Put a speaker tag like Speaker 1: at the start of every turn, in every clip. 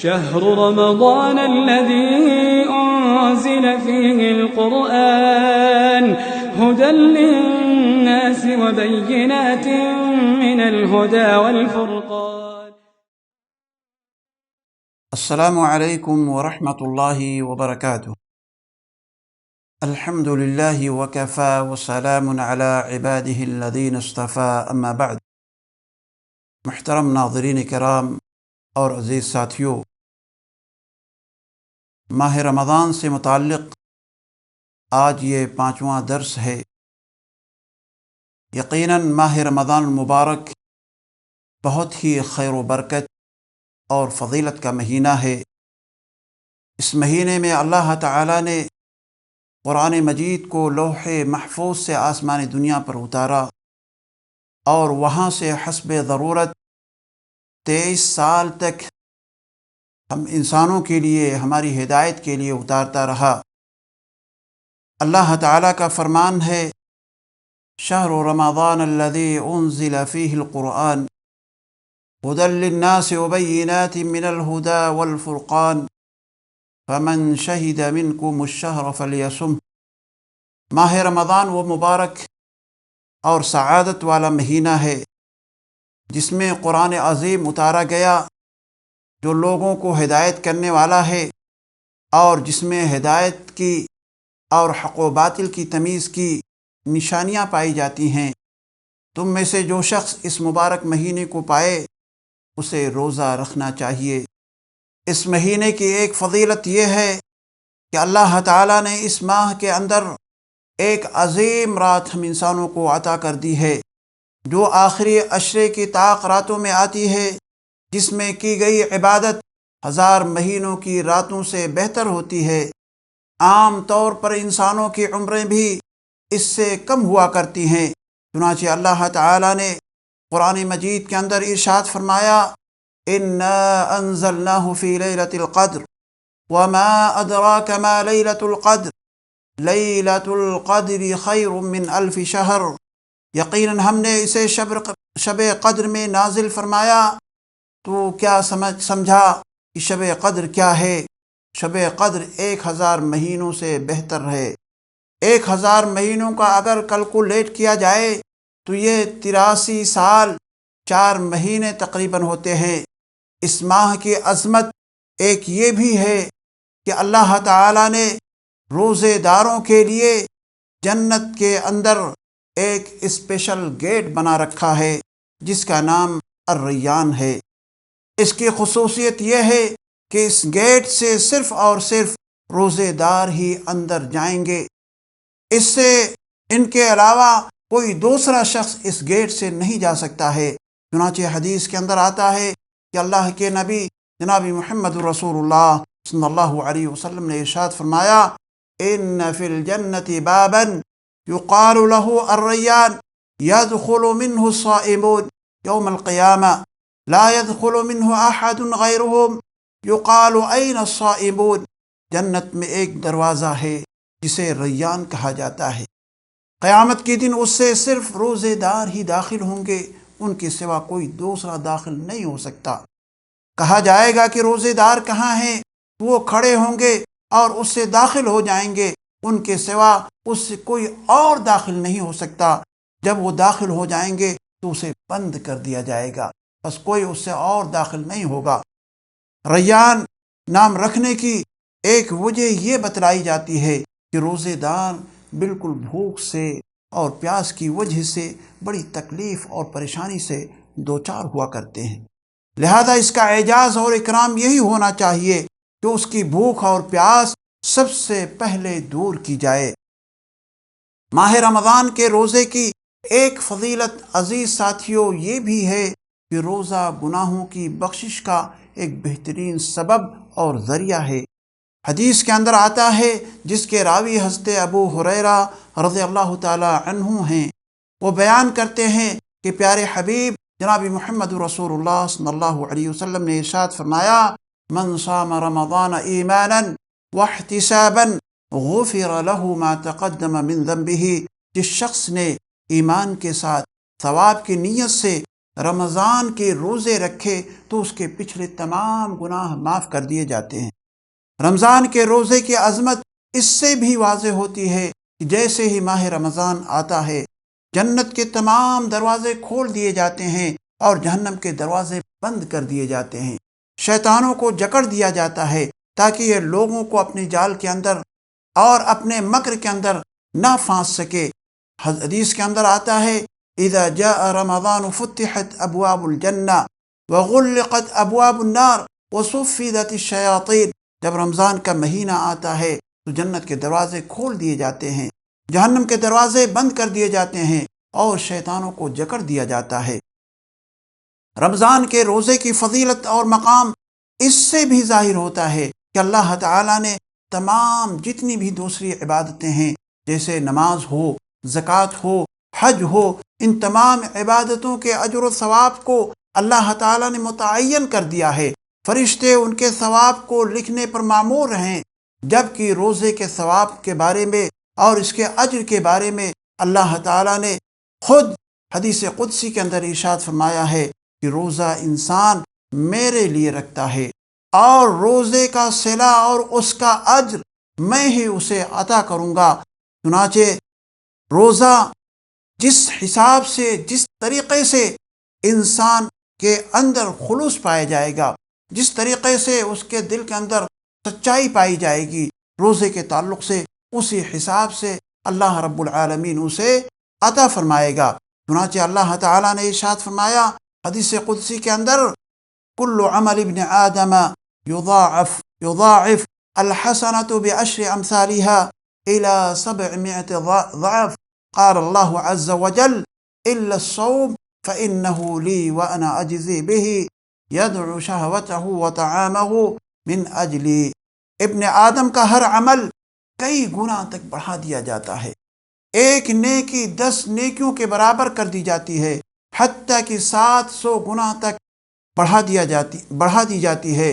Speaker 1: شهر رمضان الذي أنزل فيه القرآن هدى للناس وبينات من الهدى والفرقان.
Speaker 2: السلام علیکم ورحمۃ اللہ وبرکاتہ. الحمد للہ وکفی وسلام علی عبادہ الذین اصطفی، اما بعد. محترم ناظرین کرام اور عزیز ساتھیوں، ماہ رمضان سے متعلق آج یہ 5واں درس ہے. یقیناً ماہ رمضان المبارک بہت ہی خیر و برکت اور فضیلت کا مہینہ ہے. اس مہینے میں اللہ تعالی نے قرآن مجید کو لوح محفوظ سے آسمان دنیا پر اتارا اور وہاں سے حسب ضرورت 23 سال تک ہم انسانوں کے لیے، ہماری ہدایت کے لیے اتارتا رہا. اللہ تعالیٰ کا فرمان ہے، شہر رمضان الذی انزل فیہ القرآن ہدی للناس وبینات من الہدی والفرقان فمن شہد منکم الشہر فلیصم. ماہ رمضان وہ مبارک اور سعادت والا مہینہ ہے جس میں قرآن عظیم اتارا گیا، جو لوگوں کو ہدایت کرنے والا ہے اور جس میں ہدایت کی اور حق و باطل کی تمیز کی نشانیاں پائی جاتی ہیں. تم میں سے جو شخص اس مبارک مہینے کو پائے اسے روزہ رکھنا چاہیے. اس مہینے کی ایک فضیلت یہ ہے کہ اللہ تعالیٰ نے اس ماہ کے اندر ایک عظیم رات ہم انسانوں کو عطا کر دی ہے، جو آخری عشرے کی طاق راتوں میں آتی ہے، جس میں کی گئی عبادت 1000 مہینوں کی راتوں سے بہتر ہوتی ہے. عام طور پر انسانوں کی عمریں بھی اس سے کم ہوا کرتی ہیں. چنانچہ اللہ تعالیٰ نے قرآن مجید کے اندر ارشاد فرمایا، اِنَّا أَنزَلْنَاهُ فِي لَيْلَةِ الْقَدْرِ وَمَا أَدْرَاكَ مَا لَيْلَةُ الْقَدْرِ لَيْلَةُ الْقَدْرِ خَيْرٌ مِّنْ أَلْفِ شَهْرٍ. یقیناً ہم نے اسے شب قدر میں نازل فرمایا. تو کیا سمجھا کہ شب قدر کیا ہے؟ شب قدر 1000 مہینوں سے بہتر ہے. 1000 مہینوں کا اگر کیلکولیٹ کیا جائے تو یہ 83 سال 4 مہینے تقریباً ہوتے ہیں. اس ماہ کی عظمت ایک یہ بھی ہے کہ اللہ تعالیٰ نے روزے داروں کے لیے جنت کے اندر ایک اسپیشل گیٹ بنا رکھا ہے جس کا نام الریان ہے. اس کی خصوصیت یہ ہے کہ اس گیٹ سے صرف اور صرف روزے دار ہی اندر جائیں گے. اس سے ان کے علاوہ کوئی دوسرا شخص اس گیٹ سے نہیں جا سکتا ہے. چنانچہ حدیث کے اندر آتا ہے کہ اللہ کے نبی جناب محمد رسول اللہ صلی اللہ علیہ وسلم نے ارشاد فرمایا، ان فی الجنت بابا یقال له الریان يدخل منه الصائمون یوم القیامہ لا يدخل منه احد غیرهم یقال این الصائمون. جنت میں ایک دروازہ ہے جسے ریان کہا جاتا ہے. قیامت کے دن اس سے صرف روزے دار ہی داخل ہوں گے، ان کے سوا کوئی دوسرا داخل نہیں ہو سکتا. کہا جائے گا کہ روزے دار کہاں ہیں؟ وہ کھڑے ہوں گے اور اس سے داخل ہو جائیں گے، ان کے سوا اس سے کوئی اور داخل نہیں ہو سکتا. جب وہ داخل ہو جائیں گے تو اسے بند کر دیا جائے گا، بس کوئی اس سے اور داخل نہیں ہوگا. ریان نام رکھنے کی ایک وجہ یہ بتلائی جاتی ہے کہ روزے دار بالکل بھوک سے اور پیاس کی وجہ سے بڑی تکلیف اور پریشانی سے دوچار ہوا کرتے ہیں. لہذا اس کا اعزاز اور اکرام یہی ہونا چاہیے کہ اس کی بھوک اور پیاس سب سے پہلے دور کی جائے. ماہ رمضان کے روزے کی ایک فضیلت عزیز ساتھیوں یہ بھی ہے کہ روزہ گناہوں کی بخشش کا ایک بہترین سبب اور ذریعہ ہے. حدیث کے اندر آتا ہے، جس کے راوی حضرت ابو ہریرہ رضی اللہ تعالی عنہ ہیں، وہ بیان کرتے ہیں کہ پیارے حبیب جناب محمد رسول اللہ صلی اللہ علیہ وسلم نے ارشاد فرمایا، من صام رمضان ایمانا واحتسابا غفر له ما تقدم من ذنبه. جس شخص نے ایمان کے ساتھ ثواب کی نیت سے رمضان کے روزے رکھے تو اس کے پچھلے تمام گناہ معاف کر دیے جاتے ہیں۔ رمضان کے روزے کی عظمت اس سے بھی واضح ہوتی ہے کہ جیسے ہی ماہ رمضان آتا ہے جنت کے تمام دروازے کھول دیے جاتے ہیں اور جہنم کے دروازے بند کر دیے جاتے ہیں۔ شیطانوں کو جکڑ دیا جاتا ہے تاکہ یہ لوگوں کو اپنے جال کے اندر اور اپنے مکر کے اندر نہ پھانس سکے۔ حدیث کے اندر آتا ہے اذا جاء رمضان فتحت ابواب الجنہ وغلقت ابواب النار وصفدت الشیاطین۔ جب رمضان کا مہینہ آتا ہے تو جنت کے دروازے کھول دیے جاتے ہیں، جہنم کے دروازے بند کر دیے جاتے ہیں اور شیطانوں کو جکڑ دیا جاتا ہے۔ رمضان کے روزے کی فضیلت اور مقام اس سے بھی ظاہر ہوتا ہے کہ اللہ تعالیٰ نے تمام جتنی بھی دوسری عبادتیں ہیں جیسے نماز ہو، زکوٰۃ ہو، حج ہو، ان تمام عبادتوں کے اجر و ثواب کو اللہ تعالیٰ نے متعین کر دیا ہے۔ فرشتے ان کے ثواب کو لکھنے پر مامور ہیں، جبکہ روزے کے ثواب کے بارے میں اور اس کے اجر کے بارے میں اللہ تعالیٰ نے خود حدیث قدسی کے اندر ارشاد فرمایا ہے کہ روزہ انسان میرے لیے رکھتا ہے اور روزے کا صلہ اور اس کا اجر میں ہی اسے عطا کروں گا۔ چنانچہ روزہ جس حساب سے، جس طریقے سے انسان کے اندر خلوص پایا جائے گا، جس طریقے سے اس کے دل کے اندر سچائی پائی جائے گی روزے کے تعلق سے، اسی حساب سے اللہ رب العالمین اسے عطا فرمائے گا۔ چنانچہ اللہ تعالیٰ نے ارشاد فرمایا حدیث قدسی کے اندر کل عمل ابن آدم یضاعف الحسنة بعشر امثالها الى 700 ضعف قال الله عز وجل الا الصوم فانه لي وانا اجزي به يدعو شهوته وطعامه من اجلی۔ ابن آدم کا ہر عمل کئی گنا تک بڑھا دیا جاتا ہے، ایک نیکی 10 نیکیوں کے برابر کر دی جاتی ہے، حتیٰ کہ 700 گنا تک بڑھا دی جاتی ہے۔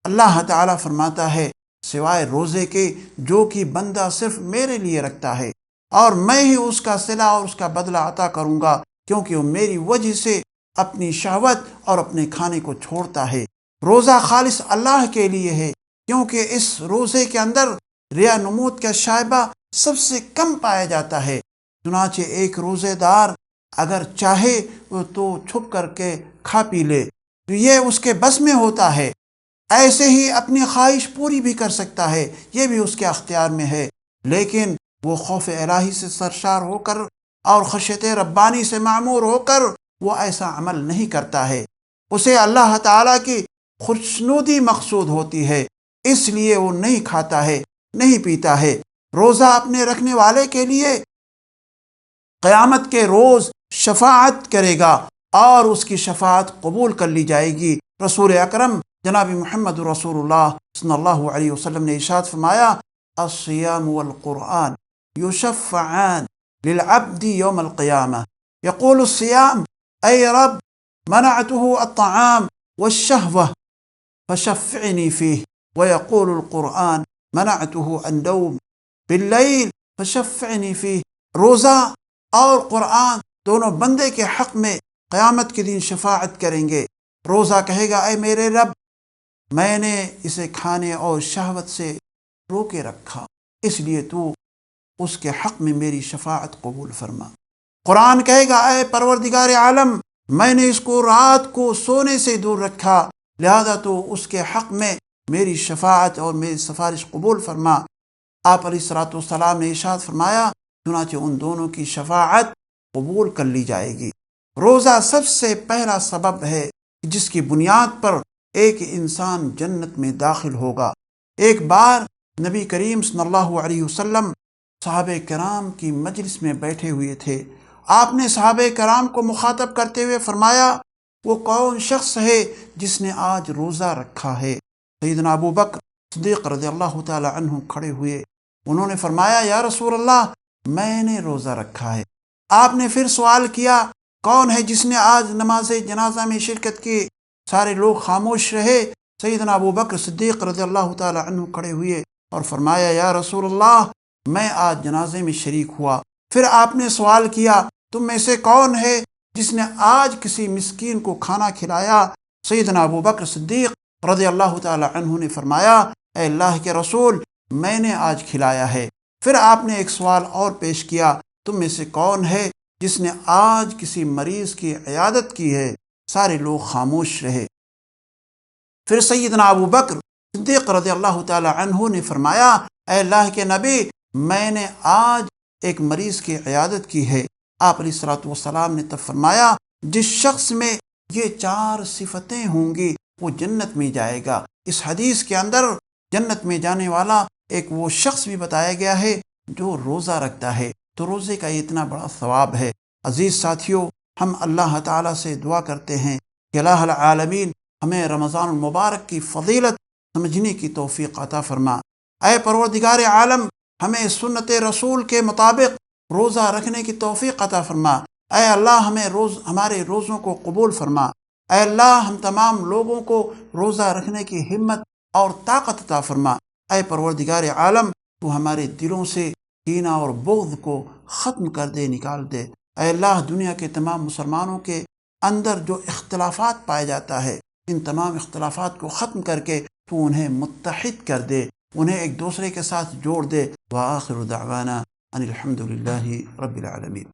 Speaker 2: اللہ تعالیٰ فرماتا ہے سوائے روزے کے جو کہ بندہ صرف میرے لیے رکھتا ہے، اور میں ہی اس کا صلہ اور اس کا بدلہ عطا کروں گا، کیونکہ وہ میری وجہ سے اپنی شہوت اور اپنے کھانے کو چھوڑتا ہے۔ روزہ خالص اللہ کے لیے ہے، کیونکہ اس روزے کے اندر ریا نمود کا شائبہ سب سے کم پایا جاتا ہے۔ چنانچہ ایک روزے دار اگر چاہے تو چھپ کر کے کھا پی لے تو یہ اس کے بس میں ہوتا ہے، ایسے ہی اپنی خواہش پوری بھی کر سکتا ہے، یہ بھی اس کے اختیار میں ہے، لیکن وہ خوف الہی سے سرشار ہو کر اور خشیت ربانی سے معمور ہو کر وہ ایسا عمل نہیں کرتا ہے، اسے اللہ تعالیٰ کی خوشنودی مقصود ہوتی ہے، اس لیے وہ نہیں کھاتا ہے، نہیں پیتا ہے۔ روزہ اپنے رکھنے والے کے لیے قیامت کے روز شفاعت کرے گا اور اس کی شفاعت قبول کر لی جائے گی۔ رسول اکرم جناب محمد رسول اللہ صلی اللہ علیہ وسلم نے ارشاد فرمایا الصیام والقرآن یشفعان للعبد یوم القیامہ یقول الصیام اے رب منعته الطعام والشہوہ فشفعنی فیہ ویقول القرآن منعته النوم باللیل فشفعنی فیہ۔ روزہ اور قرآن دونوں بندے کے حق میں قیامت کے دن شفاعت کریں گے۔ روزہ کہے گا اے میرے رب میں نے اسے کھانے اور شہوت سے روکے رکھا، اس لیے تو اس کے حق میں میری شفاعت قبول فرما۔ قرآن کہے گا اے پروردگار عالم میں نے اس کو رات کو سونے سے دور رکھا، لہذا تو اس کے حق میں میری شفاعت اور میری سفارش قبول فرما۔ آپ علیہ الصلوۃ والسلام نے ارشاد فرمایا چنانچہ ان دونوں کی شفاعت قبول کر لی جائے گی۔ روزہ سب سے پہلا سبب ہے جس کی بنیاد پر ایک انسان جنت میں داخل ہوگا۔ ایک بار نبی کریم صلی اللہ علیہ وسلم صحابہ کرام کی مجلس میں بیٹھے ہوئے تھے، آپ نے صحابہ کرام کو مخاطب کرتے ہوئے فرمایا وہ کون شخص ہے جس نے آج روزہ رکھا ہے؟ سیدنا ابو بکر صدیق رضی اللہ تعالی عنہ کھڑے ہوئے، انہوں نے فرمایا یا رسول اللہ میں نے روزہ رکھا ہے۔ آپ نے پھر سوال کیا کون ہے جس نے آج نماز جنازہ میں شرکت کی؟ سارے لوگ خاموش رہے۔ سیدنا ابو بکر صدیق رضی اللہ تعالی عنہ کھڑے ہوئے اور فرمایا یا رسول اللہ میں آج جنازے میں شریک ہوا۔ پھر آپ نے سوال کیا تم میں سے کون ہے جس نے آج کسی مسکین کو کھانا کھلایا؟ سیدنا ابو بکر صدیق رضی اللہ تعالی عنہ نے فرمایا اے اللہ کے رسول میں نے آج کھلایا ہے۔ پھر آپ نے ایک سوال اور پیش کیا، تم میں سے کون ہے جس نے آج کسی مریض کی عیادت کی ہے؟ سارے لوگ خاموش رہے۔ پھر سیدنا ابو بکر صدیق رضی اللہ تعالی عنہ نے فرمایا اے اللہ کے نبی میں نے آج ایک مریض کی عیادت کی ہے۔ آپ علیہ الصلوۃ والسلام نے تب فرمایا جس شخص میں یہ 4 صفتیں ہوں گی وہ جنت میں جائے گا۔ اس حدیث کے اندر جنت میں جانے والا ایک وہ شخص بھی بتایا گیا ہے جو روزہ رکھتا ہے، تو روزے کا اتنا بڑا ثواب ہے۔ عزیز ساتھیوں، ہم اللہ تعالیٰ سے دعا کرتے ہیں کہ الہ العالمین ہمیں رمضان المبارک کی فضیلت سمجھنے کی توفیق عطا فرما۔ اے پروردگار عالم ہمیں سنت رسول کے مطابق روزہ رکھنے کی توفیق عطا فرما۔ اے اللہ ہمارے روزوں کو قبول فرما۔ اے اللہ ہم تمام لوگوں کو روزہ رکھنے کی ہمت اور طاقت عطا فرما۔ اے پروردگار عالم تو ہمارے دلوں سے کینہ اور بغض کو ختم کر دے، نکال دے۔ اے اللہ دنیا کے تمام مسلمانوں کے اندر جو اختلافات پائے جاتا ہے ان تمام اختلافات کو ختم کر کے تو انہیں متحد کر دے، انہیں ایک دوسرے کے ساتھ جوڑ دے۔ وآخر دعوانا ان الحمد للہ رب العالمین۔